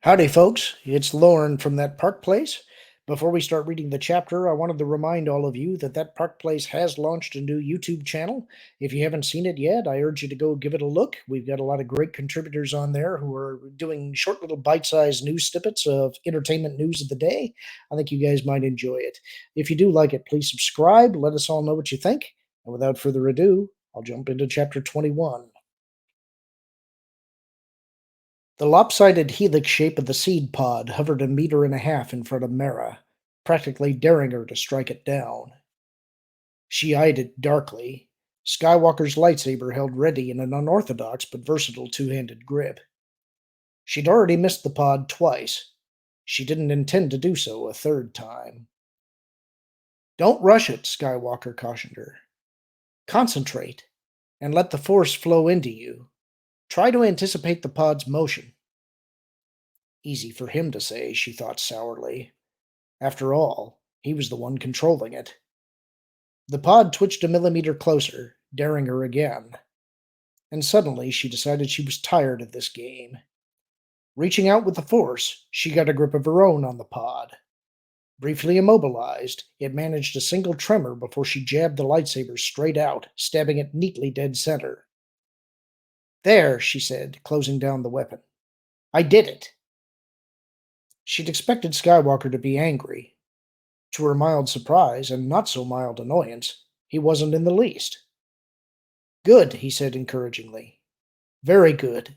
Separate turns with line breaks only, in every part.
Howdy, folks. It's Lauren from that park place. Before we start reading the chapter, I wanted to remind all of you that that park place has launched a new YouTube channel. If you haven't seen it yet, I urge you to go give it a look. We've got a lot of great contributors on there who are doing short little bite-sized news snippets of entertainment news of the day. I think you guys might enjoy it. If you do like it, please subscribe. Let us all know what you think. And without further ado, I'll jump into chapter 21. The lopsided helix shape of the seed pod hovered a meter and a half in front of Mara, practically daring her to strike it down. She eyed it darkly. Skywalker's lightsaber held ready in an unorthodox but versatile two-handed grip. She'd already missed the pod twice. She didn't intend to do so a third time. Don't rush it, Skywalker cautioned her. Concentrate, and let the Force flow into you. Try to anticipate the pod's motion. Easy for him to say, she thought sourly. After all, he was the one controlling it. The pod twitched a millimeter closer, daring her again. And suddenly she decided she was tired of this game. Reaching out with the Force, she got a grip of her own on the pod. Briefly immobilized, it managed a single tremor before she jabbed the lightsaber straight out, stabbing it neatly dead center. There, she said, closing down the weapon. I did it. She'd expected Skywalker to be angry. To her mild surprise, and not so mild annoyance, he wasn't in the least. Good, he said encouragingly. Very good.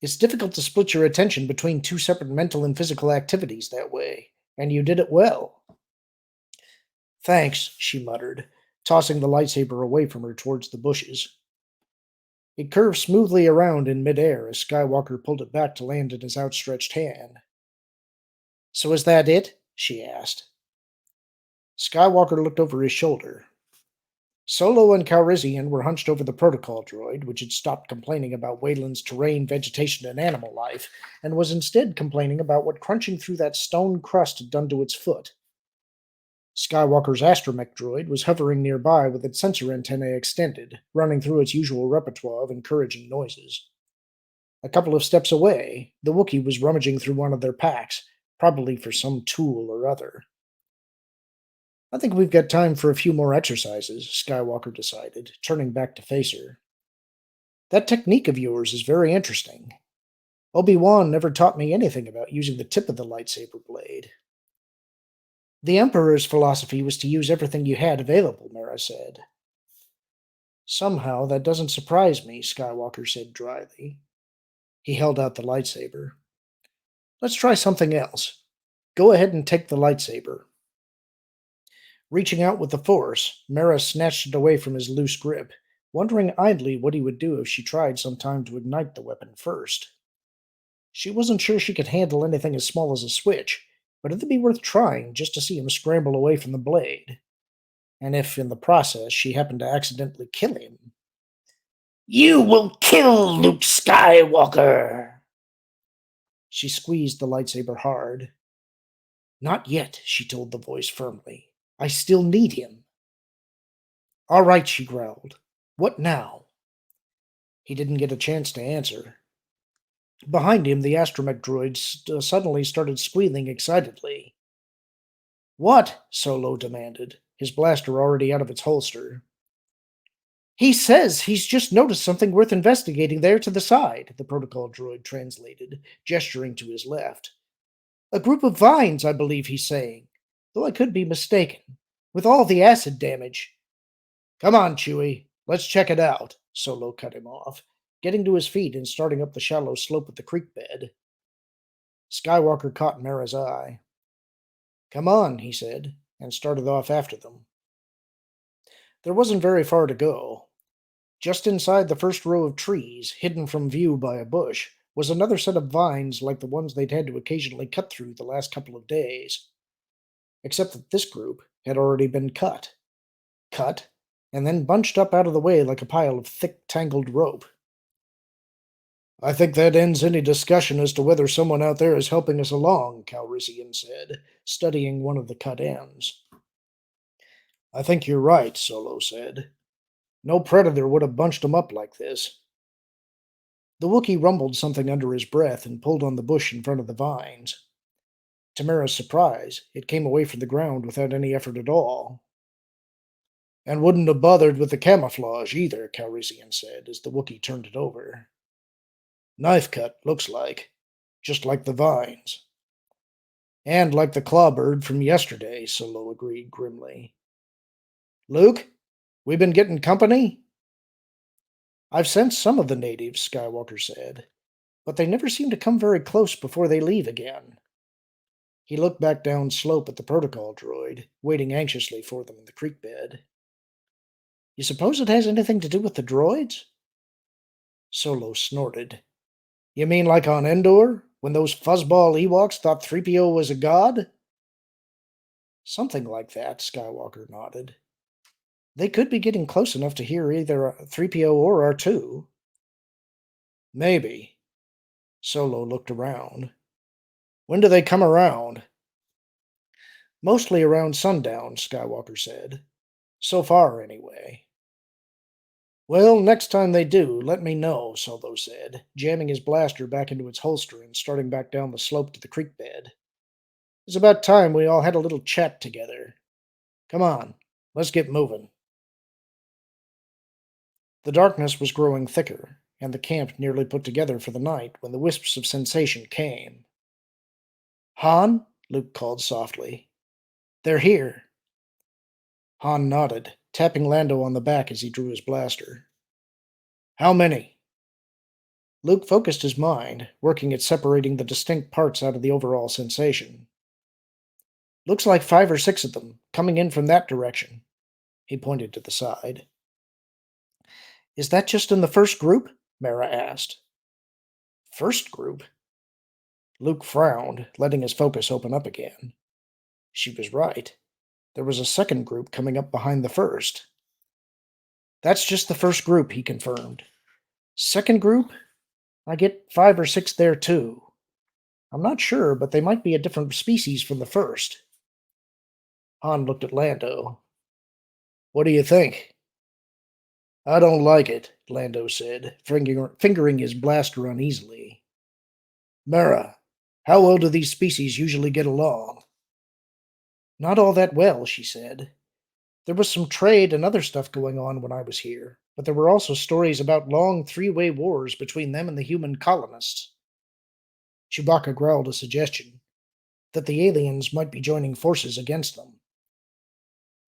It's difficult to split your attention between two separate mental and physical activities that way, and you did it well. Thanks, she muttered, tossing the lightsaber away from her towards the bushes. It curved smoothly around in midair as Skywalker pulled it back to land in his outstretched hand. So is that it? She asked. Skywalker looked over his shoulder. Solo and Calrissian were hunched over the protocol droid, which had stopped complaining about Wayland's terrain, vegetation, and animal life, and was instead complaining about what crunching through that stone crust had done to its foot. Skywalker's astromech droid was hovering nearby with its sensor antennae extended, running through its usual repertoire of encouraging noises. A couple of steps away, the Wookiee was rummaging through one of their packs, probably for some tool or other. I think we've got time for a few more exercises, Skywalker decided, turning back to face her. That technique of yours is very interesting. Obi-Wan never taught me anything about using the tip of the lightsaber blade. The Emperor's philosophy was to use everything you had available, Mara said. Somehow that doesn't surprise me, Skywalker said dryly. He held out the lightsaber. Let's try something else. Go ahead and take the lightsaber. Reaching out with the Force, Mara snatched it away from his loose grip, wondering idly what he would do if she tried sometime to ignite the weapon first. She wasn't sure she could handle anything as small as a switch, but it'd be worth trying just to see him scramble away from the blade. And if, in the process, she happened to accidentally kill him. You will kill Luke Skywalker! She squeezed the lightsaber hard. Not yet, she told the voice firmly. I still need him. All right, she growled. What now? He didn't get a chance to answer. Behind him, the astromech droid suddenly started squealing excitedly. What? Solo demanded, his blaster already out of its holster. He says he's just noticed something worth investigating there to the side, the protocol droid translated, gesturing to his left. A group of vines, I believe he's saying, though I could be mistaken. With all the acid damage. Come on, Chewie. Let's check it out, Solo cut him off, getting to his feet and starting up the shallow slope of the creek bed. Skywalker caught Mara's eye. Come on, he said, and started off after them. There wasn't very far to go. Just inside the first row of trees, hidden from view by a bush, was another set of vines like the ones they'd had to occasionally cut through the last couple of days. Except that this group had already been cut. Cut, and then bunched up out of the way like a pile of thick, tangled rope. I think that ends any discussion as to whether someone out there is helping us along, Calrissian said, studying one of the cut ends. I think you're right, Solo said. No predator would have bunched them up like this. The Wookiee rumbled something under his breath and pulled on the bush in front of the vines. To Mara's surprise, it came away from the ground without any effort at all. And wouldn't have bothered with the camouflage either, Calrissian said as the Wookiee turned it over. Knife cut, looks like. Just like the vines. And like the clawbird from yesterday, Solo agreed grimly. Luke, we been getting company? I've sensed some of the natives, Skywalker said, but they never seem to come very close before they leave again. He looked back down slope at the protocol droid, waiting anxiously for them in the creek bed. You suppose it has anything to do with the droids? Solo snorted. You mean like on Endor, when those fuzzball Ewoks thought 3PO was a god? Something like that, Skywalker nodded. They could be getting close enough to hear either 3PO or R2. Maybe. Solo looked around. When do they come around? Mostly around sundown, Skywalker said. So far, anyway. Well, next time they do, let me know, Solo said, jamming his blaster back into its holster and starting back down the slope to the creek bed. It's about time we all had a little chat together. Come on, let's get moving. The darkness was growing thicker, and the camp nearly put together for the night when the wisps of sensation came. Han? Luke called softly. They're here. Han nodded, tapping Lando on the back as he drew his blaster. How many? Luke focused his mind, working at separating the distinct parts out of the overall sensation. Looks like 5 or 6 of them, coming in from that direction. He pointed to the side. Is that just in the first group? Mara asked. First group? Luke frowned, letting his focus open up again. She was right. There was a second group coming up behind the first. That's just the first group, he confirmed. Second group? I get 5 or 6 there too. I'm not sure, but they might be a different species from the first. Han looked at Lando. What do you think? I don't like it, Lando said, fingering his blaster uneasily. Mara, how well do these species usually get along? Not all that well, she said. There was some trade and other stuff going on when I was here, but there were also stories about long three-way wars between them and the human colonists. Chewbacca growled a suggestion that the aliens might be joining forces against them.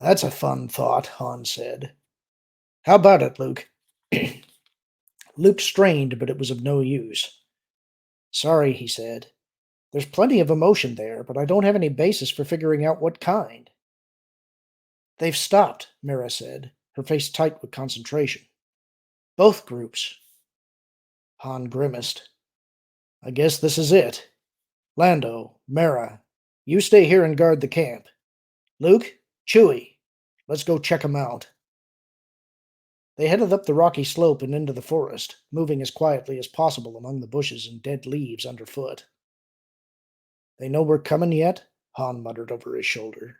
That's a fun thought, Han said. How about it, Luke? Luke strained, but it was of no use. Sorry, he said. There's plenty of emotion there, but I don't have any basis for figuring out what kind. They've stopped, Mara said, her face tight with concentration. Both groups. Han grimaced. I guess this is it. Lando, Mara, you stay here and guard the camp. Luke, Chewie, let's go check 'em out. They headed up the rocky slope and into the forest, moving as quietly as possible among the bushes and dead leaves underfoot. They know we're coming yet? Han muttered over his shoulder.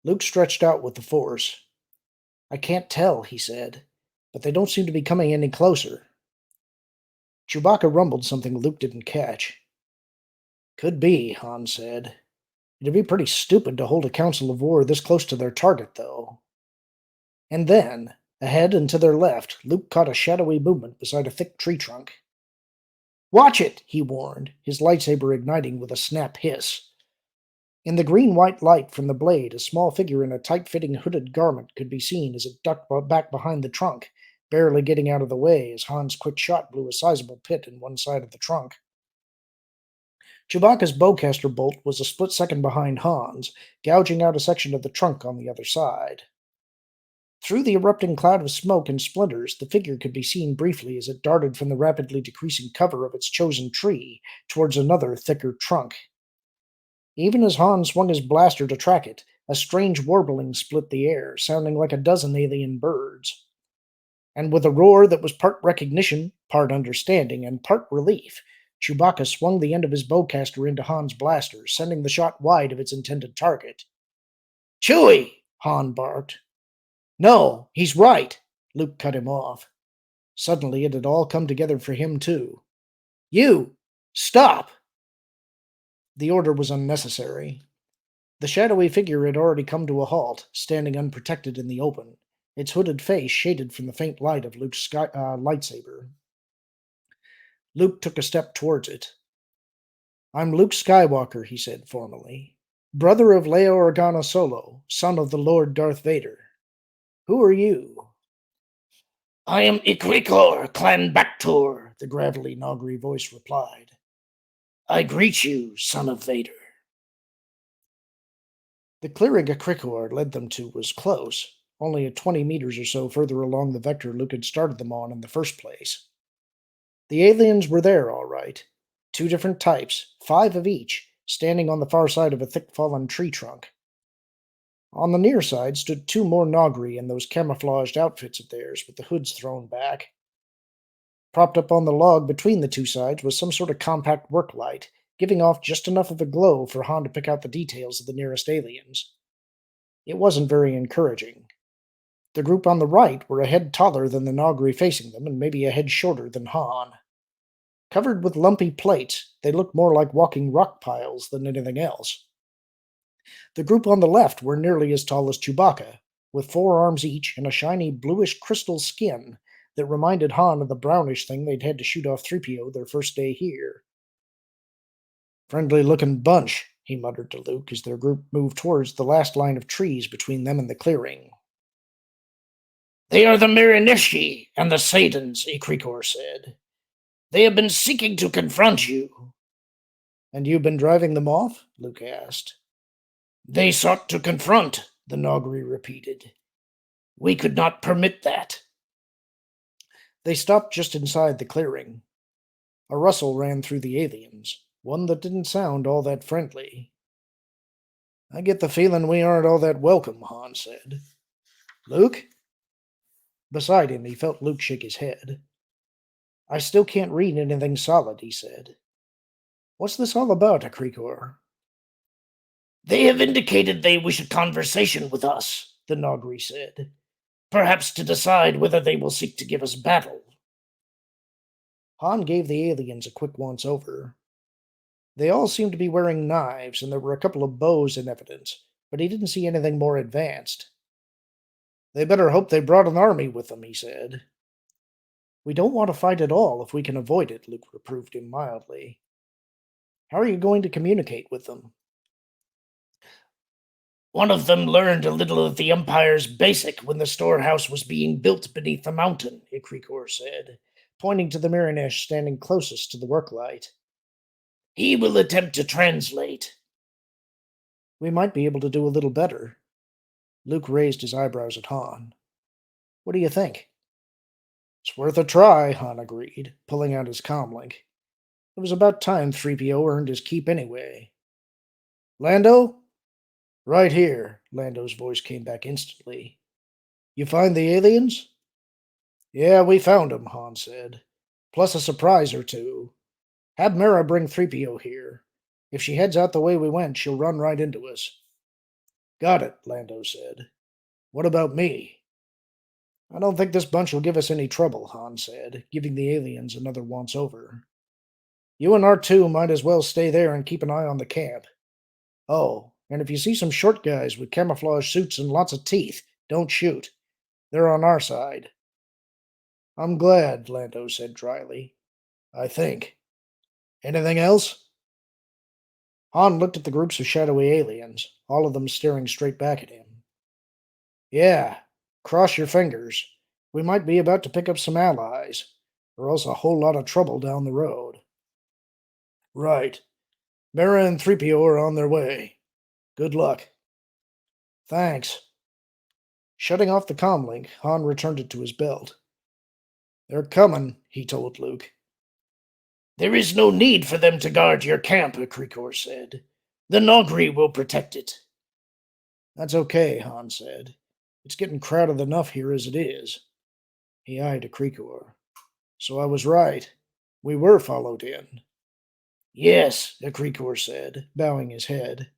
Luke stretched out with the force. I can't tell, he said, but they don't seem to be coming any closer. Chewbacca rumbled something Luke didn't catch. Could be, Han said. It'd be pretty stupid to hold a council of war this close to their target, though. And then, ahead and to their left, Luke caught a shadowy movement beside a thick tree trunk. Watch it, he warned, his lightsaber igniting with a snap hiss. In the green-white light from the blade, a small figure in a tight-fitting hooded garment could be seen as it ducked back behind the trunk, barely getting out of the way as Han's quick shot blew a sizable pit in one side of the trunk. Chewbacca's bowcaster bolt was a split second behind Han's, gouging out a section of the trunk on the other side. Through the erupting cloud of smoke and splinters, the figure could be seen briefly as it darted from the rapidly decreasing cover of its chosen tree towards another, thicker trunk. Even as Han swung his blaster to track it, a strange warbling split the air, sounding like a dozen alien birds. And with a roar that was part recognition, part understanding, and part relief, Chewbacca swung the end of his bowcaster into Han's blaster, sending the shot wide of its intended target. Chewie! Han barked. No, he's right, Luke cut him off. Suddenly it had all come together for him, too. You! Stop! The order was unnecessary. The shadowy figure had already come to a halt, standing unprotected in the open, its hooded face shaded from the faint light of Luke's lightsaber. Luke took a step towards it. "I'm Luke Skywalker," he said formally, "brother of Leia Organa Solo, son of the Lord Darth Vader. Who are you?" "I am Iquikor Clan Bactor," the gravelly Nogri voice replied. "I greet you, son of Vader." The clearing Iquikor led them to was close, only at 20 meters or so further along the vector Luke had started them on in the first place. The aliens were there, all right. 2 different types, 5 of each, standing on the far side of a thick fallen tree trunk. On the near side stood 2 more Nogri in those camouflaged outfits of theirs, with the hoods thrown back. Propped up on the log between the 2 sides was some sort of compact work light, giving off just enough of a glow for Han to pick out the details of the nearest aliens. It wasn't very encouraging. The group on the right were a head taller than the Nogri facing them, and maybe a head shorter than Han. Covered with lumpy plates, they looked more like walking rock piles than anything else. The group on the left were nearly as tall as Chewbacca, with 4 arms each and a shiny bluish crystal skin that reminded Han of the brownish thing they'd had to shoot off 3PO their first day here. "Friendly looking bunch," he muttered to Luke as their group moved towards the last line of trees between them and the clearing. "They are the Mirinishi and the Saidans," Ikrikor said. "They have been seeking to confront you." "And you've been driving them off?" Luke asked. "They sought to confront," the Nogri repeated. "We could not permit that." They stopped just inside the clearing. A rustle ran through the aliens, one that didn't sound all that friendly. "I get the feeling we aren't all that welcome," Han said. "Luke?" Beside him, he felt Luke shake his head. "I still can't read anything solid," he said. "What's this all about, Akrikor?" "They have indicated they wish a conversation with us," the Nogri said. "Perhaps to decide whether they will seek to give us battle." Han gave the aliens a quick once-over. They all seemed to be wearing knives, and there were a couple of bows in evidence, but he didn't see anything more advanced. "They better hope they brought an army with them," he said. "We don't want to fight at all if we can avoid it," Luke reproved him mildly. "How are you going to communicate with them?" "One of them learned a little of the Empire's basic when the storehouse was being built beneath the mountain," Ikrikor said, pointing to the Miranish standing closest to the worklight. "He will attempt to translate." "We might be able to do a little better." Luke raised his eyebrows at Han. "What do you think?" "It's worth a try," Han agreed, pulling out his comlink. It was about time 3PO earned his keep anyway. "Lando?" "Right here," Lando's voice came back instantly. "You find the aliens?" "Yeah, we found 'em," Han said. "Plus a surprise or two. Have Mara bring 3PO here. If she heads out the way we went, she'll run right into us." "Got it," Lando said. "What about me?" "I don't think this bunch will give us any trouble," Han said, giving the aliens another once-over. "You and R2 might as well stay there and keep an eye on the camp. Oh, and if you see some short guys with camouflage suits and lots of teeth, don't shoot. They're on our side." "I'm glad," Lando said dryly. "I think. Anything else?" Han looked at the groups of shadowy aliens, all of them staring straight back at him. "Yeah, cross your fingers. We might be about to pick up some allies, or else a whole lot of trouble down the road." "Right. Mara and 3PO are on their way. Good luck." "Thanks." Shutting off the comlink, Han returned it to his belt. "They're coming," he told Luke. "There is no need for them to guard your camp," Akrikor said. "The Nogri will protect it." "That's okay," Han said. "It's getting crowded enough here as it is." He eyed Akrikor. "So I was right. We were followed in." "Yes," Akrikor said, bowing his head.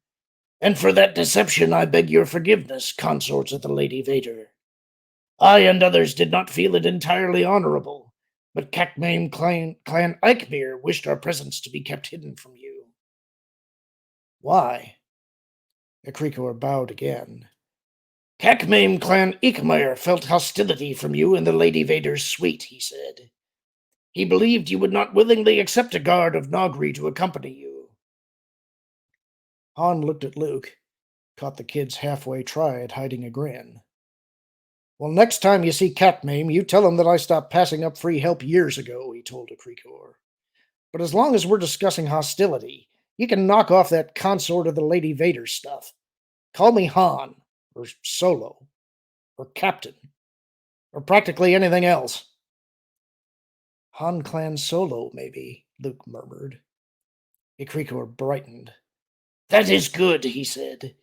"And for that deception I beg your forgiveness, consorts of the Lady Vader. I and others did not feel it entirely honorable, But Cacmane Clan Eichmere wished our presence to be kept hidden from you. Why? Ekrikor bowed again. Cacmane Clan Eichmere felt hostility from you in the Lady Vader's suite, he said. He believed you would not willingly accept a guard of Nogri to accompany you. Han looked at Luke, caught the kid's halfway try at hiding a grin. Well, next time you see Catmaim, you tell him that I stopped passing up free help years ago, he told Akrikor. But as long as we're discussing hostility, you can knock off that consort of the Lady Vader stuff. Call me Han, or Solo, or Captain, or practically anything else. Han Clan Solo, maybe, Luke murmured. Akrikor brightened. That is good, he said.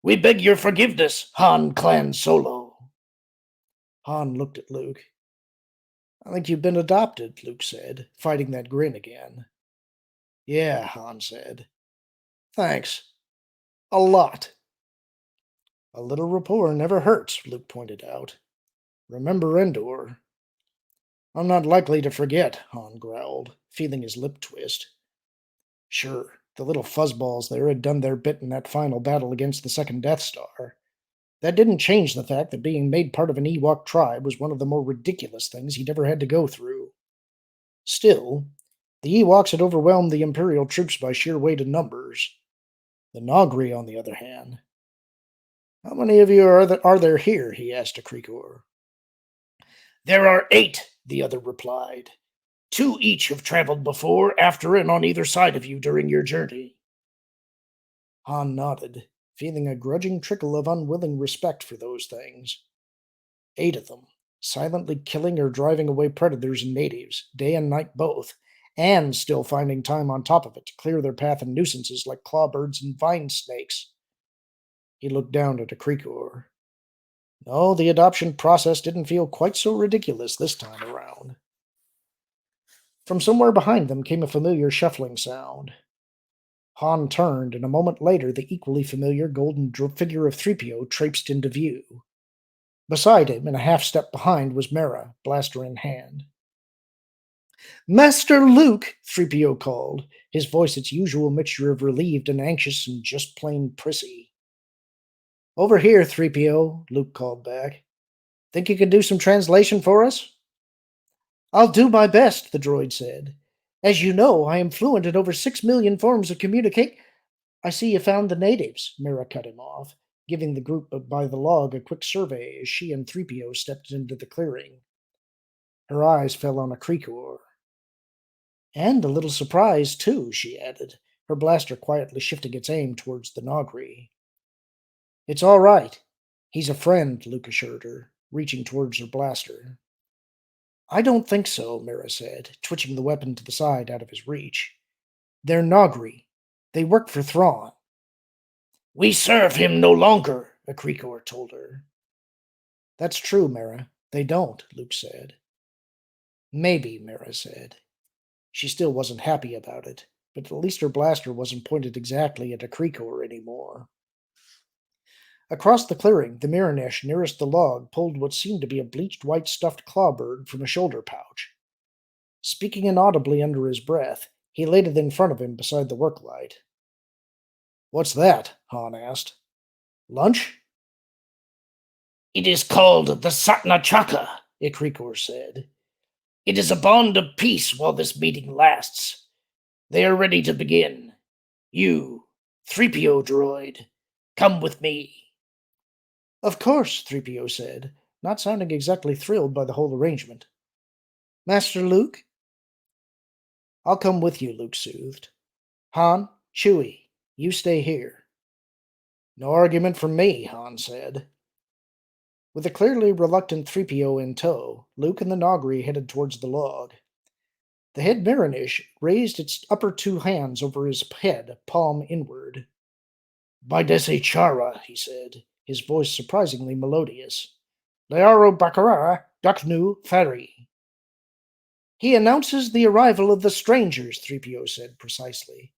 We beg your forgiveness, Han Clan Solo. Han looked at Luke. I think you've been adopted, Luke said, fighting that grin again. Yeah, Han said. Thanks. A lot. A little rapport never hurts, Luke pointed out. Remember Endor. I'm not likely to forget, Han growled, feeling his lip twist. Sure, the little fuzzballs there had done their bit in that final battle against the second Death Star. That didn't change the fact that being made part of an Ewok tribe was one of the more ridiculous things he'd ever had to go through. Still, the Ewoks had overwhelmed the Imperial troops by sheer weight of numbers. The Nogri, on the other hand. How many of you are there here? He asked Akrikor. There are 8, the other replied. 2 each have traveled before, after, and on either side of you during your journey. Han nodded, feeling a grudging trickle of unwilling respect for those things. 8 of them, silently killing or driving away predators and natives, day and night both, and still finding time on top of it to clear their path of nuisances like clawbirds and vine snakes. He looked down at Akrikor. No, the adoption process didn't feel quite so ridiculous this time around. From somewhere behind them came a familiar shuffling sound. Han turned, and a moment later the equally familiar golden figure of 3PO traipsed into view. Beside him, and a half-step behind, was Mara, blaster in hand. Master Luke, 3PO called, his voice its usual mixture of relieved and anxious and just plain prissy. Over here, 3PO, Luke called back. Think you can do some translation for us? I'll do my best, the droid said. As you know, I am fluent in over 6 million forms of communicate. I see you found the natives, Mira cut him off, giving the group by the log a quick survey as she and 3PO stepped into the clearing. Her eyes fell on Akrikor. And a little surprised, too, she added, her blaster quietly shifting its aim towards the Nogri. It's all right. He's a friend, Luke assured her, reaching towards her blaster. I don't think so, Mira said, twitching the weapon to the side out of his reach. They're Nogri. They work for Thrawn. We serve him no longer, Akrikor told her. That's true, Mira. They don't, Luke said. Maybe, Mira said. She still wasn't happy about it, but at least her blaster wasn't pointed exactly at Akrikor anymore. Across the clearing, the Miranesh nearest the log pulled what seemed to be a bleached white stuffed clawbird from a shoulder pouch. Speaking inaudibly under his breath, he laid it in front of him beside the work light. What's that? Han asked. Lunch? It is called the Satna Chaka, Ikrikor said. It is a bond of peace while this meeting lasts. They are ready to begin. You, 3PO droid, come with me. Of course, 3PO said, not sounding exactly thrilled by the whole arrangement. Master Luke? I'll come with you, Luke soothed. Han, Chewie, you stay here. No argument from me, Han said. With a clearly reluctant 3PO in tow, Luke and the Nogri headed towards the log. The head Marinish raised its upper 2 hands over his head, palm inward. By Desi Chara, he said, his voice surprisingly melodious. Learo Bakara, Daknu Fari. He announces the arrival of the strangers, 3PO said precisely.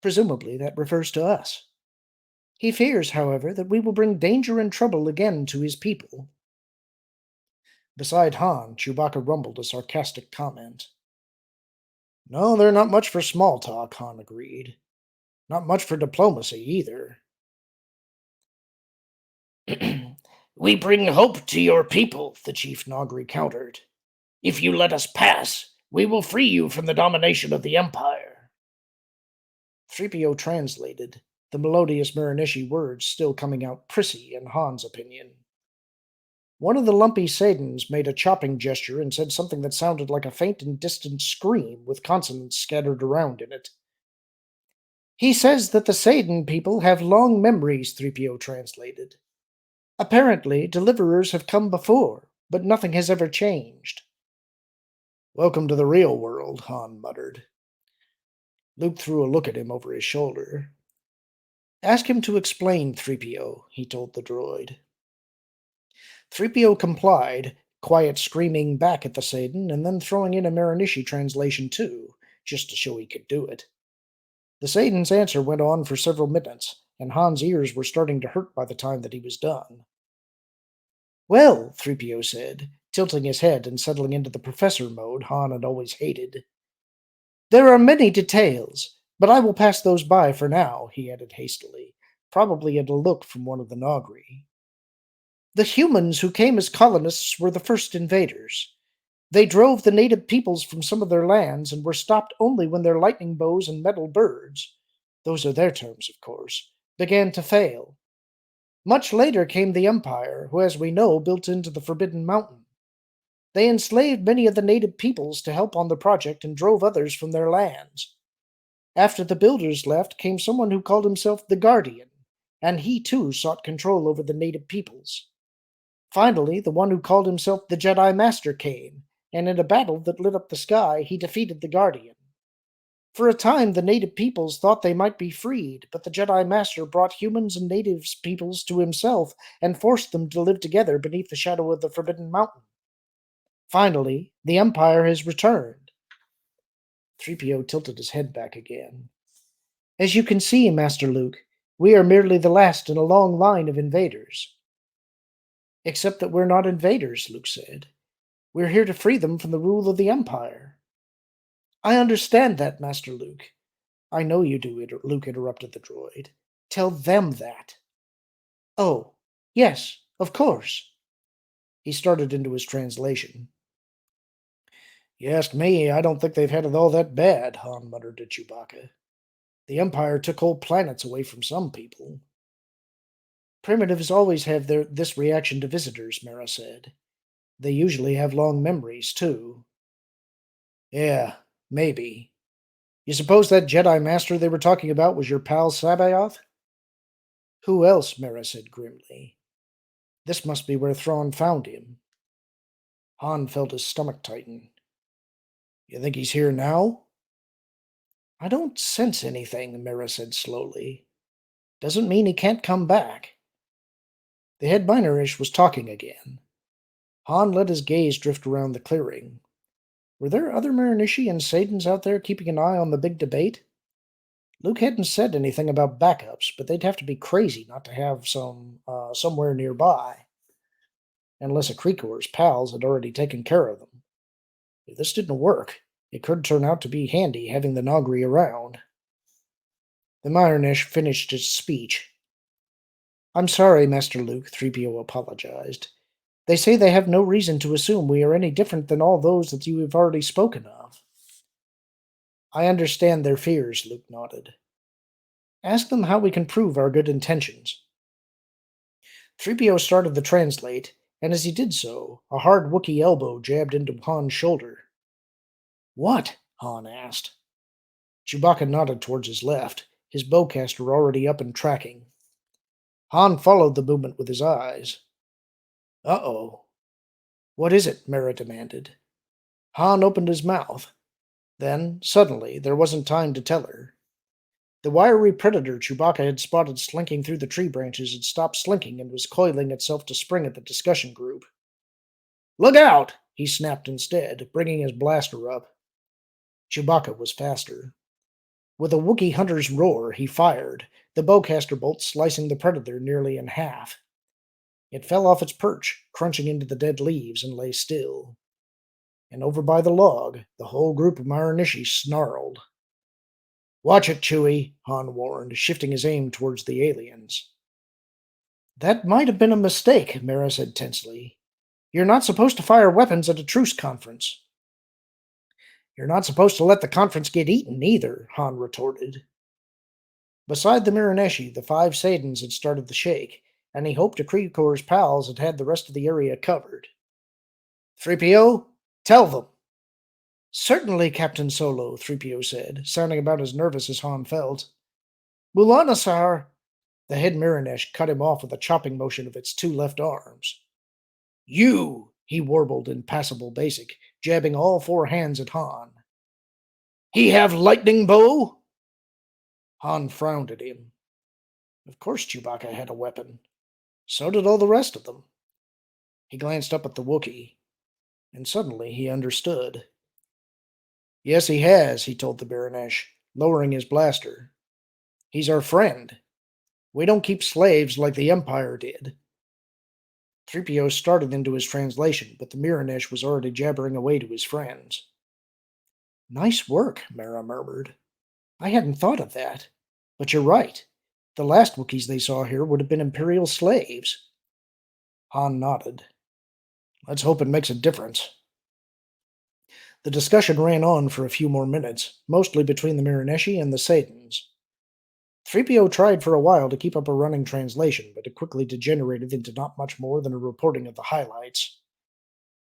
Presumably that refers to us. He fears, however, that we will bring danger and trouble again to his people. Beside Han, Chewbacca rumbled a sarcastic comment. No, they're not much for small talk, Han agreed. Not much for diplomacy, either. We bring hope to your people, the Chief Nogri countered. If you let us pass, we will free you from the domination of the Empire. 3PO translated, the melodious Marinishi words still coming out prissy in Han's opinion. One of the lumpy Saiyans made a chopping gesture and said something that sounded like a faint and distant scream with consonants scattered around in it. He says that the Saiyan people have long memories, 3PO translated. Apparently, deliverers have come before, but nothing has ever changed. Welcome to the real world, Han muttered. Luke threw a look at him over his shoulder. Ask him to explain, 3PO, he told the droid. 3PO complied, quiet screaming back at the Saiyan and then throwing in a Marinishi translation too, just to show he could do it. The Saiyan's answer went on for several minutes, and Han's ears were starting to hurt by the time that he was done. Well, 3PO said, tilting his head and settling into the professor mode Han had always hated. There are many details, but I will pass those by for now, he added hastily, probably at a look from one of the Nogri. The humans who came as colonists were the first invaders. They drove the native peoples from some of their lands and were stopped only when their lightning bows and metal birds, those are their terms, of course, began to fail. Much later came the Empire, who, as we know, built into the Forbidden Mountain. They enslaved many of the native peoples to help on the project and drove others from their lands. After the builders left came someone who called himself the Guardian, and he too sought control over the native peoples. Finally, the one who called himself the Jedi Master came, and in a battle that lit up the sky, he defeated the Guardian. For a time, the native peoples thought they might be freed, but the Jedi Master brought humans and native peoples to himself and forced them to live together beneath the shadow of the Forbidden Mountain. Finally, the Empire has returned. 3PO tilted his head back again. As you can see, Master Luke, we are merely the last in a long line of invaders. Except that we're not invaders, Luke said. We're here to free them from the rule of the Empire. I understand that, Master Luke. I know you do, Luke interrupted the droid. Tell them that. Oh, yes, of course. He started into his translation. You ask me, I don't think they've had it all that bad, Han muttered to Chewbacca. The Empire took whole planets away from some people. Primitives always have this reaction to visitors, Mara said. They usually have long memories, too. Yeah, maybe. You suppose that Jedi Master they were talking about was your pal Sabayoth? Who else? Mara said grimly. This must be where Thrawn found him. Han felt his stomach tighten. You think he's here now? I don't sense anything, Mara said slowly. Doesn't mean he can't come back. The head minorish was talking again. Han let his gaze drift around the clearing. Were there other Marinishi and Saiyans out there keeping an eye on the big debate? Luke hadn't said anything about backups, but they'd have to be crazy not to have some somewhere nearby. Unless Akrikor's pals had already taken care of them. If this didn't work, it could turn out to be handy having the Nogri around. The Marinish finished its speech. I'm sorry, Master Luke, 3PO apologized. They say they have no reason to assume we are any different than all those that you have already spoken of. I understand their fears, Luke nodded. Ask them how we can prove our good intentions. 3PO started to translate, and as he did so, a hard Wookiee elbow jabbed into Han's shoulder. What? Han asked. Chewbacca nodded towards his left, his bowcaster already up and tracking. Han followed the movement with his eyes. Uh-oh. What is it? Mara demanded. Han opened his mouth. Then, suddenly, there wasn't time to tell her. The wiry predator Chewbacca had spotted slinking through the tree branches had stopped slinking and was coiling itself to spring at the discussion group. Look out! He snapped instead, bringing his blaster up. Chewbacca was faster. With a Wookiee hunter's roar, he fired, the bowcaster bolt slicing the predator nearly in half. It fell off its perch, crunching into the dead leaves, and lay still. And over by the log, the whole group of Marinishi snarled. Watch it, Chewie, Han warned, shifting his aim towards the aliens. That might have been a mistake, Mara said tensely. You're not supposed to fire weapons at a truce conference. You're not supposed to let the conference get eaten either, Han retorted. Beside the Miraneshi, the 5 Sadans had started the shake, and he hoped Akrikor's pals had had the rest of the area covered. 3PO, tell them. Certainly, Captain Solo, 3PO said, sounding about as nervous as Han felt. Mulana, sir. The head Miranesh cut him off with a chopping motion of its 2 left arms. You, he warbled in passable basic, jabbing all 4 hands at Han. He have lightning bow? Han frowned at him. Of course Chewbacca had a weapon. So did all the rest of them. He glanced up at the Wookiee, and suddenly he understood. Yes, he has, he told the Miranesh, lowering his blaster. He's our friend. We don't keep slaves like the Empire did. 3PO started into his translation, but the Miranesh was already jabbering away to his friends. Nice work, Mara murmured. I hadn't thought of that. But you're right. The last Wookiees they saw here would have been Imperial slaves. Han nodded. Let's hope it makes a difference. The discussion ran on for a few more minutes, mostly between the Miraneshi and the Sadans. 3PO tried for a while to keep up a running translation, but it quickly degenerated into not much more than a reporting of the highlights.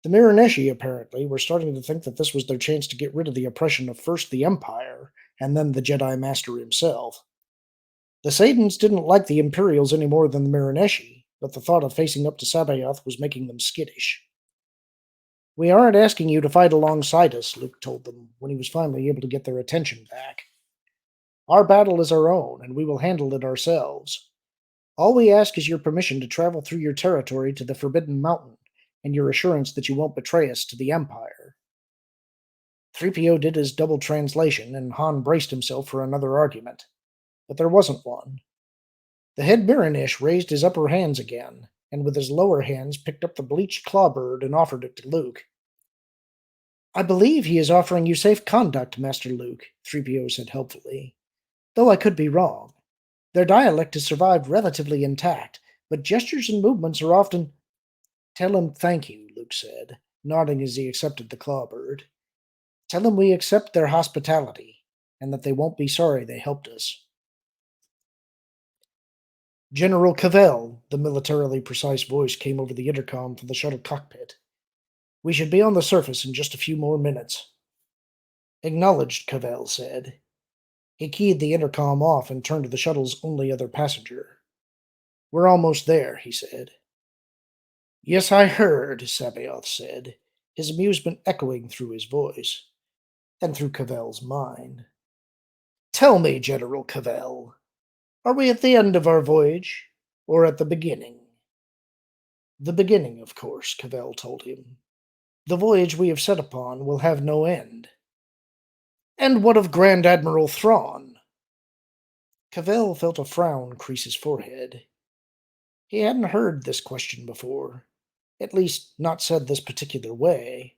The Miraneshi, apparently, were starting to think that this was their chance to get rid of the oppression of first the Empire, and then the Jedi Master himself. The Sadans didn't like the Imperials any more than the Miraneshi, but the thought of facing up to Sabayoth was making them skittish. We aren't asking you to fight alongside us, Luke told them, when he was finally able to get their attention back. Our battle is our own, and we will handle it ourselves. All we ask is your permission to travel through your territory to the Forbidden Mountain, and your assurance that you won't betray us to the Empire. 3PO did his double translation, and Han braced himself for another argument. But there wasn't one. The head Miranesh raised his upper hands again, and with his lower hands picked up the bleached clawbird and offered it to Luke. I believe he is offering you safe conduct, Master Luke, 3PO said helpfully. Though I could be wrong. Their dialect has survived relatively intact, but gestures and movements are often... Tell him thank you, Luke said, nodding as he accepted the clawbird. Tell him we accept their hospitality, and that they won't be sorry they helped us. General Cavell, the militarily precise voice came over the intercom from the shuttle cockpit. We should be on the surface in just a few more minutes. Acknowledged, Cavell said. He keyed the intercom off and turned to the shuttle's only other passenger. We're almost there, he said. Yes, I heard, Sabayoth said, his amusement echoing through his voice, and through Cavell's mind. Tell me, General Cavell, are we at the end of our voyage, or at the beginning? The beginning, of course, Cavell told him. The voyage we have set upon will have no end. And what of Grand Admiral Thrawn? Cavell felt a frown crease his forehead. He hadn't heard this question before, at least not said this particular way.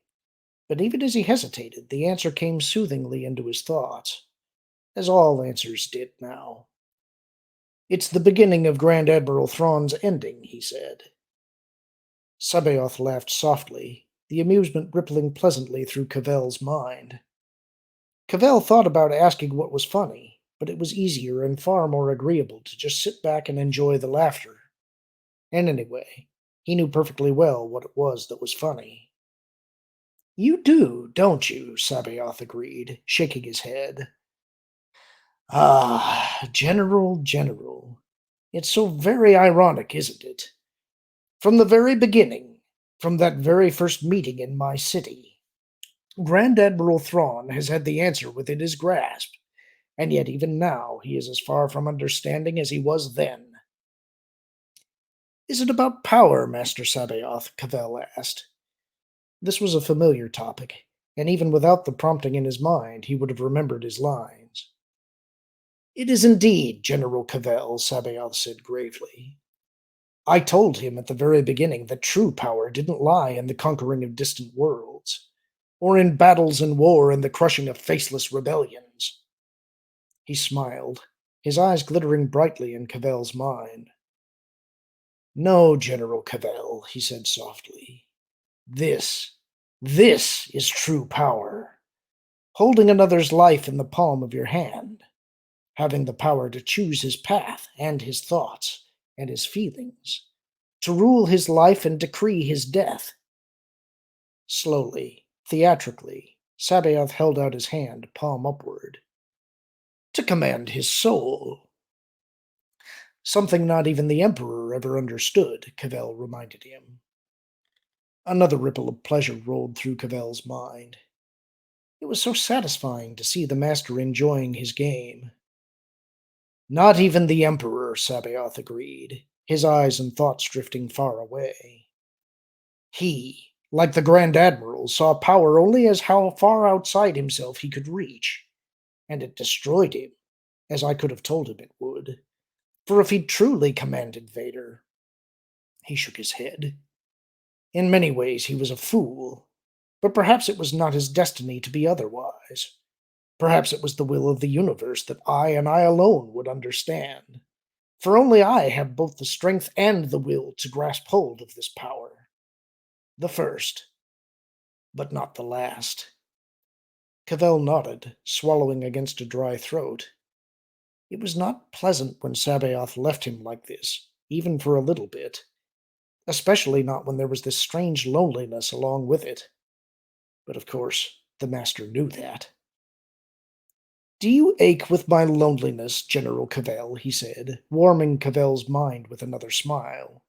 But even as he hesitated, the answer came soothingly into his thoughts, as all answers did now. It's the beginning of Grand Admiral Thrawn's ending, he said. Sabayoth laughed softly, the amusement rippling pleasantly through Cavell's mind. Cavell thought about asking what was funny, but it was easier and far more agreeable to just sit back and enjoy the laughter. And anyway, he knew perfectly well what it was that was funny. You do, don't you? Sabayoth agreed, shaking his head. Ah, General. It's so very ironic, isn't it? From the very beginning, from that very first meeting in my city, Grand Admiral Thrawn has had the answer within his grasp, and yet even now he is as far from understanding as he was then. Is it about power, Master Sabayoth? Cavell asked. This was a familiar topic, and even without the prompting in his mind, he would have remembered his lines. It is indeed, General Cavell, Sabayoth said gravely. I told him at the very beginning that true power didn't lie in the conquering of distant worlds, or in battles and war and the crushing of faceless rebellions. He smiled, his eyes glittering brightly in Cavell's mind. No, General Cavell, he said softly. This, this is true power. Holding another's life in the palm of your hand, having the power to choose his path and his thoughts and his feelings, to rule his life and decree his death. Slowly, theatrically, Sabaoth held out his hand, palm upward. To command his soul. Something not even the Emperor ever understood, Cavell reminded him. Another ripple of pleasure rolled through Cavell's mind. It was so satisfying to see the master enjoying his game. Not even the Emperor, Sabaoth agreed, his eyes and thoughts drifting far away. He, like the Grand Admiral, saw power only as how far outside himself he could reach, and it destroyed him, as I could have told him it would. For if he'd truly commanded Vader, he shook his head. In many ways he was a fool, but perhaps it was not his destiny to be otherwise. Perhaps it was the will of the universe that I and I alone would understand. For only I have both the strength and the will to grasp hold of this power. The first, but not the last. Cavell nodded, swallowing against a dry throat. It was not pleasant when Sabaoth left him like this, even for a little bit. Especially not when there was this strange loneliness along with it. But of course, the master knew that. Do you ache with my loneliness, General Cavell? He said, warming Cavell's mind with another smile.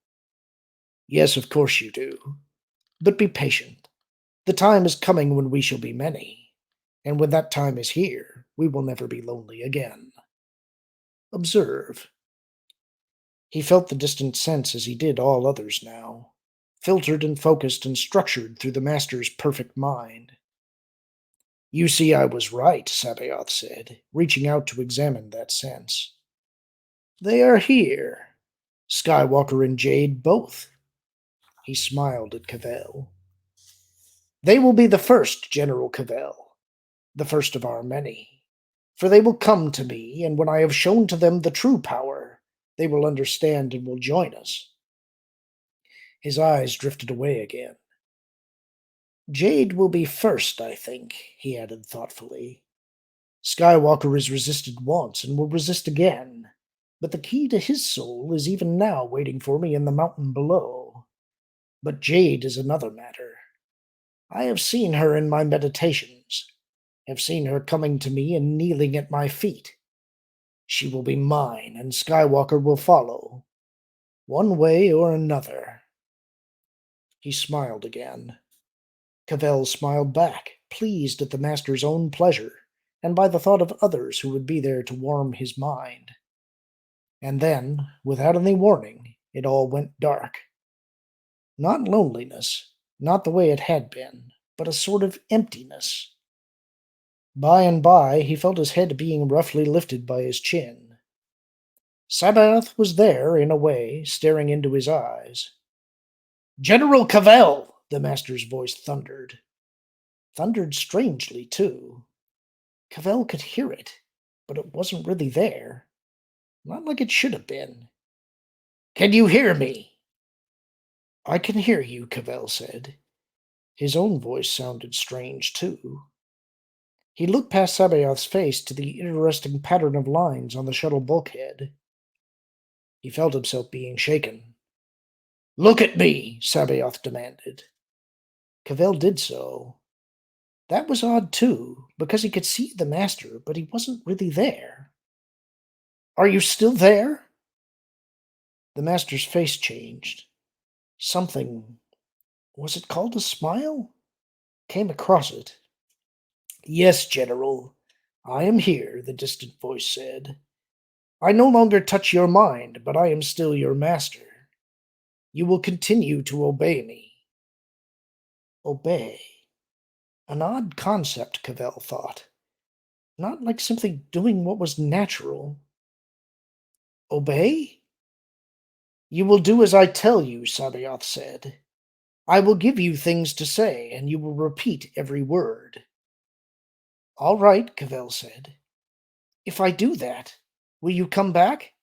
Yes, of course you do. But be patient. The time is coming when we shall be many, and when that time is here, we will never be lonely again. Observe. He felt the distant sense as he did all others now, filtered and focused and structured through the master's perfect mind. You see I was right, Sabaoth said, reaching out to examine that sense. They are here. Skywalker and Jade both. He smiled at Cavell. They will be the first, General Cavell, the first of our many. For they will come to me, and when I have shown to them the true power, they will understand and will join us. His eyes drifted away again. Jade will be first, I think, he added thoughtfully. Skywalker has resisted once and will resist again, but the key to his soul is even now waiting for me in the mountain below. But Jade is another matter. I have seen her in my meditations, have seen her coming to me and kneeling at my feet. She will be mine, and Skywalker will follow, one way or another. He smiled again. Cavell smiled back, pleased at the master's own pleasure, and by the thought of others who would be there to warm his mind. And then, without any warning, it all went dark. Not loneliness, not the way it had been, but a sort of emptiness. By and by, he felt his head being roughly lifted by his chin. Sabaoth was there, in a way, staring into his eyes. General Cavell! The master's voice thundered. Thundered strangely, too. Cavell could hear it, but it wasn't really there. Not like it should have been. Can you hear me? I can hear you, Cavell said. His own voice sounded strange, too. He looked past Sabaoth's face to the interesting pattern of lines on the shuttle bulkhead. He felt himself being shaken. Look at me, Sabaoth demanded. Cavell did so. That was odd, too, because he could see the master, but he wasn't really there. Are you still there? The master's face changed. Something, was it called a smile? Came across it. Yes, General, I am here, the distant voice said. I no longer touch your mind, but I am still your master. You will continue to obey me. Obey. An odd concept, Cavell thought. Not like simply doing what was natural. Obey? You will do as I tell you, Sabaoth said. I will give you things to say, and you will repeat every word. All right, Cavell said. If I do that, will you come back?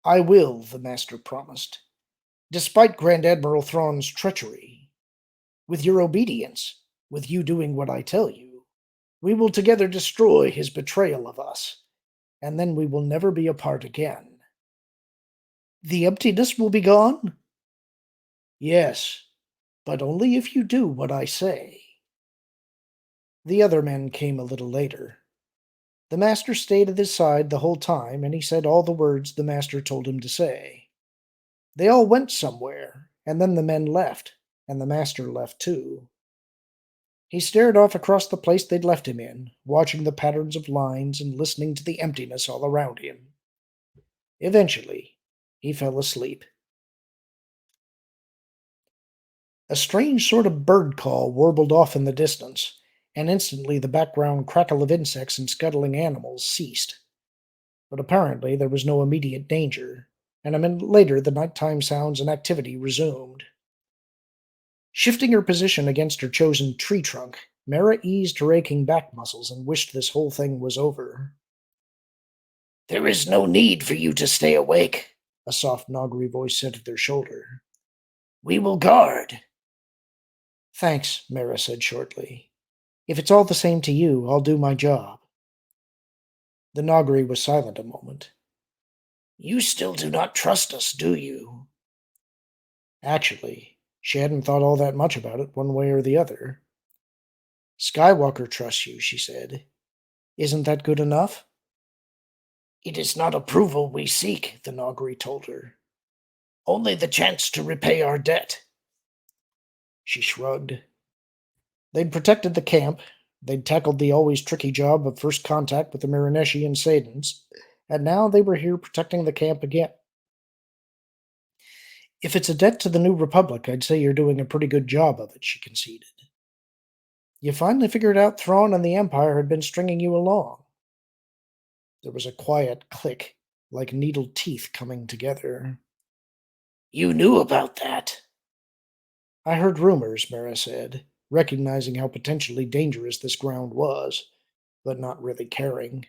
I will, the master promised, despite Grand Admiral Thrawn's treachery. With your obedience, with you doing what I tell you, we will together destroy his betrayal of us, and then we will never be apart again. The emptiness will be gone? Yes, but only if you do what I say. The other men came a little later. The master stayed at his side the whole time, and he said all the words the master told him to say. They all went somewhere, and then the men left, and the master left too. He stared off across the place they'd left him in, watching the patterns of lines and listening to the emptiness all around him. Eventually, he fell asleep. A strange sort of bird call warbled off in the distance, and instantly the background crackle of insects and scuttling animals ceased. But apparently there was no immediate danger, and a minute later the nighttime sounds and activity resumed. Shifting her position against her chosen tree trunk, Mara eased her aching back muscles and wished this whole thing was over. There is no need for you to stay awake, a soft Nogri voice said at their shoulder. We will guard. Thanks, Mara said shortly. If it's all the same to you, I'll do my job. The Nogri was silent a moment. You still do not trust us, do you? Actually, she hadn't thought all that much about it, one way or the other. Skywalker trusts you, she said. Isn't that good enough? It is not approval we seek, the Nogri told her. Only the chance to repay our debt. She shrugged. They'd protected the camp, they'd tackled the always tricky job of first contact with the Miraneshi and Sadans, and now they were here protecting the camp again. If it's a debt to the New Republic, I'd say you're doing a pretty good job of it, she conceded. You finally figured out Thrawn and the Empire had been stringing you along. There was a quiet click, like needle teeth coming together. You knew about that. I heard rumors, Mara said, recognizing how potentially dangerous this ground was, but not really caring.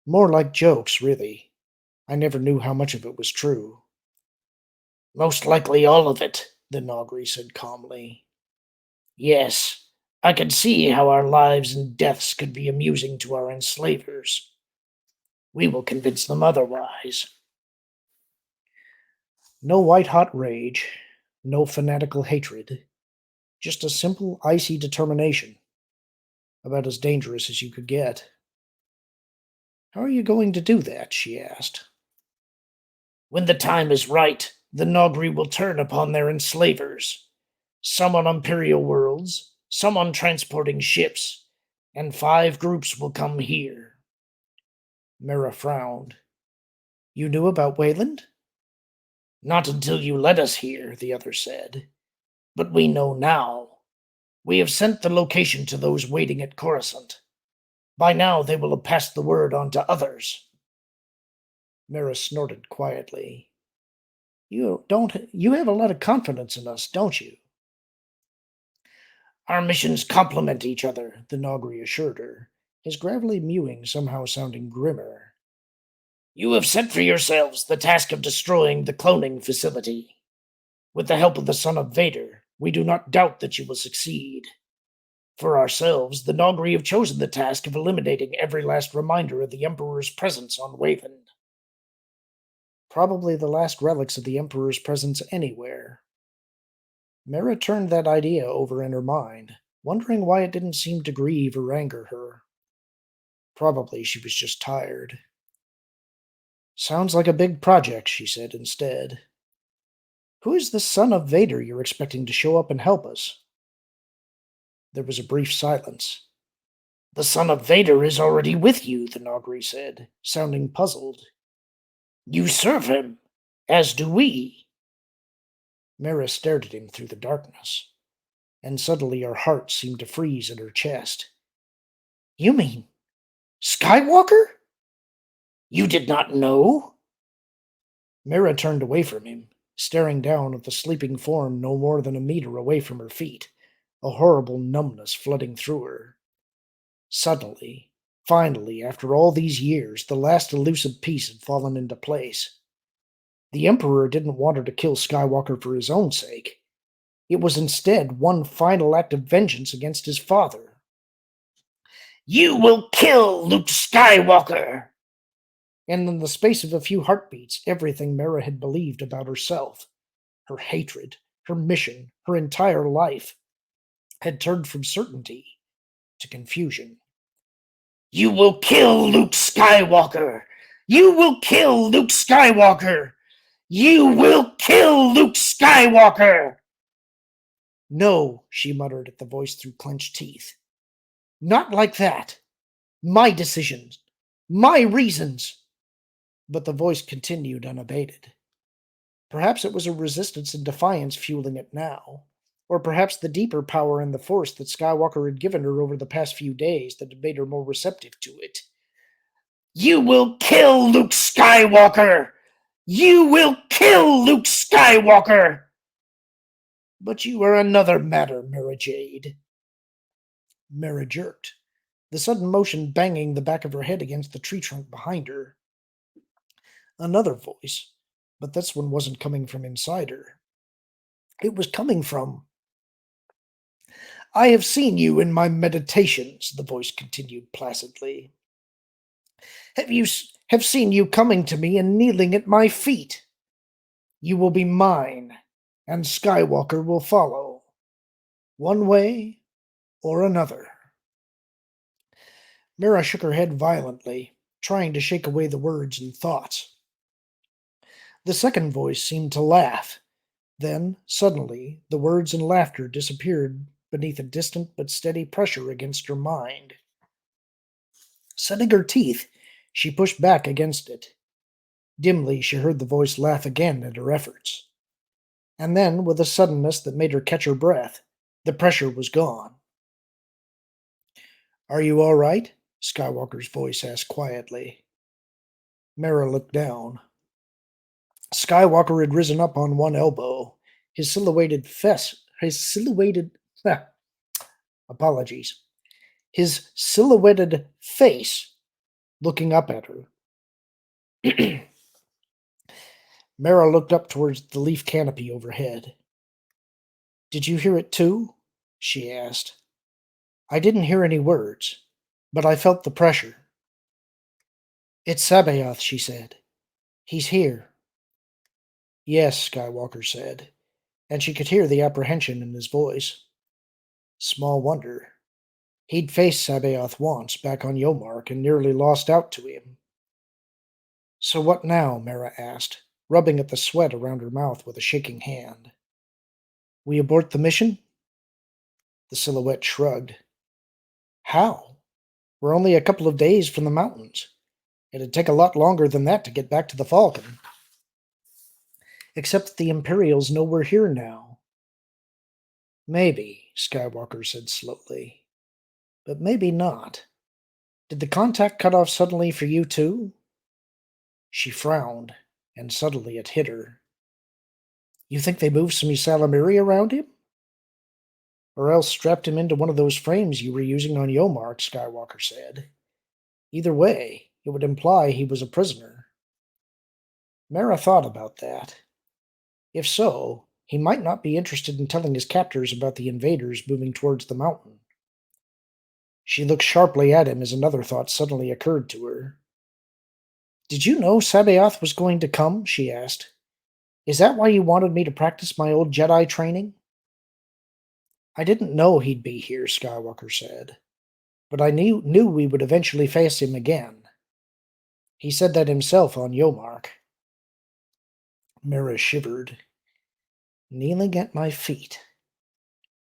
More like jokes, really. I never knew how much of it was true. Most likely all of it, the Nogri said calmly. Yes, I could see how our lives and deaths could be amusing to our enslavers. We will convince them otherwise. No white-hot rage, no fanatical hatred, just a simple, icy determination, about as dangerous as you could get. How are you going to do that? She asked. When the time is right, the Nogri will turn upon their enslavers, some on Imperial worlds, some on transporting ships, and 5 groups will come here. Mara frowned. You knew about Wayland? Not until you led us here, the other said. But we know now. We have sent the location to those waiting at Coruscant. By now they will have passed the word on to others. Mara snorted quietly. You have a lot of confidence in us, don't you? Our missions complement each other, the Nogri assured her, his gravelly mewing somehow sounding grimmer. You have set for yourselves the task of destroying the cloning facility. With the help of the son of Vader, we do not doubt that you will succeed. For ourselves, the Nogri have chosen the task of eliminating every last reminder of the Emperor's presence on Wayland. Probably the last relics of the Emperor's presence anywhere. Mara turned that idea over in her mind, wondering why it didn't seem to grieve or anger her. Probably she was just tired. Sounds like a big project, she said instead. Who is the son of Vader you're expecting to show up and help us? There was a brief silence. The son of Vader is already with you, the Nogri said, sounding puzzled. You serve him, as do we. Mara stared at him through the darkness, and suddenly her heart seemed to freeze in her chest. You mean Skywalker? You did not know? Mira turned away from him, staring down at the sleeping form no more than a meter away from her feet, a horrible numbness flooding through her. Suddenly, finally, after all these years, the last elusive piece had fallen into place. The Emperor didn't want her to kill Skywalker for his own sake. It was instead one final act of vengeance against his father. "You will kill Luke Skywalker!" And in the space of a few heartbeats, everything Mara had believed about herself, her hatred, her mission, her entire life, had turned from certainty to confusion. "You will kill Luke Skywalker! You will kill Luke Skywalker! You will kill Luke Skywalker!" "No," she muttered at the voice through clenched teeth. "Not like that. My decisions. My reasons." But the voice continued unabated. Perhaps it was a resistance and defiance fueling it now, or perhaps the deeper power and the force that Skywalker had given her over the past few days that had made her more receptive to it. "You will kill Luke Skywalker! You will kill Luke Skywalker!" "But you are another matter, Mara Jade." Mara jerked, the sudden motion banging the back of her head against the tree trunk behind her. Another voice, but this one wasn't coming from inside her. It was coming from... "I have seen you in my meditations," the voice continued placidly. Have seen you coming to me and kneeling at my feet. You will be mine, and Skywalker will follow, one way or another." Mira shook her head violently, trying to shake away the words and thoughts. The second voice seemed to laugh. Then, suddenly, the words and laughter disappeared beneath a distant but steady pressure against her mind. Setting her teeth, she pushed back against it. Dimly, she heard the voice laugh again at her efforts. And then, with a suddenness that made her catch her breath, the pressure was gone. "Are you all right?" Skywalker's voice asked quietly. Mara looked down. Skywalker had risen up on one elbow, his silhouetted face, his silhouetted, apologies, his silhouetted face looking up at her. Mara looked up towards the leaf canopy overhead. "Did you hear it too?" she asked. "I didn't hear any words, but I felt the pressure." "It's Sabaoth," she said. "He's here." "Yes," Skywalker said, and she could hear the apprehension in his voice. Small wonder. He'd faced Sabaoth once, back on Yomark, and nearly lost out to him. "So what now?" Mara asked, rubbing at the sweat around her mouth with a shaking hand. "We abort the mission?" The silhouette shrugged. "How? We're only a couple of days from the mountains. It'd take a lot longer than that to get back to the Falcon." "Except that the Imperials know we're here now." "Maybe," Skywalker said slowly. "But maybe not. Did the contact cut off suddenly for you too?" She frowned, and suddenly it hit her. "You think they moved some Ysalamiri around him? Or else strapped him into one of those frames you were using on Yomark," Skywalker said. "Either way, it would imply he was a prisoner." Mara thought about that. If so, he might not be interested in telling his captors about the invaders moving towards the mountain. She looked sharply at him as another thought suddenly occurred to her. "Did you know Sabaoth was going to come?" she asked. "Is that why you wanted me to practice my old Jedi training?" "I didn't know he'd be here," Skywalker said. "But I knew we would eventually face him again. He said that himself on Yomark." Mira shivered. "Kneeling at my feet.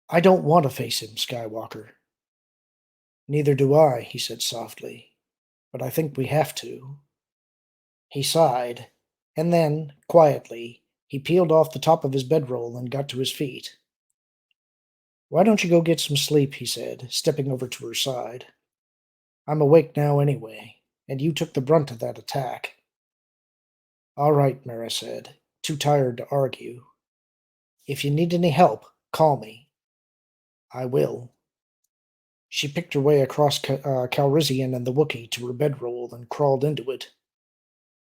I don't want to face him, Skywalker." "Neither do I," he said softly. "But I think we have to." He sighed, and then, quietly, he peeled off the top of his bedroll and got to his feet. "Why don't you go get some sleep?" he said, stepping over to her side. "I'm awake now anyway, and you took the brunt of that attack." All right, Mara said, too tired to argue. If you need any help, call me. I will. She picked her way across Calrissian and the Wookiee to her bedroll and crawled into it.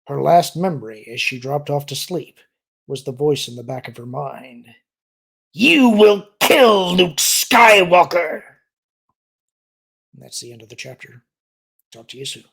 Her last memory, as she dropped off to sleep, was the voice in the back of her mind. You will kill Luke Skywalker! And that's the end of the chapter. Talk to you soon.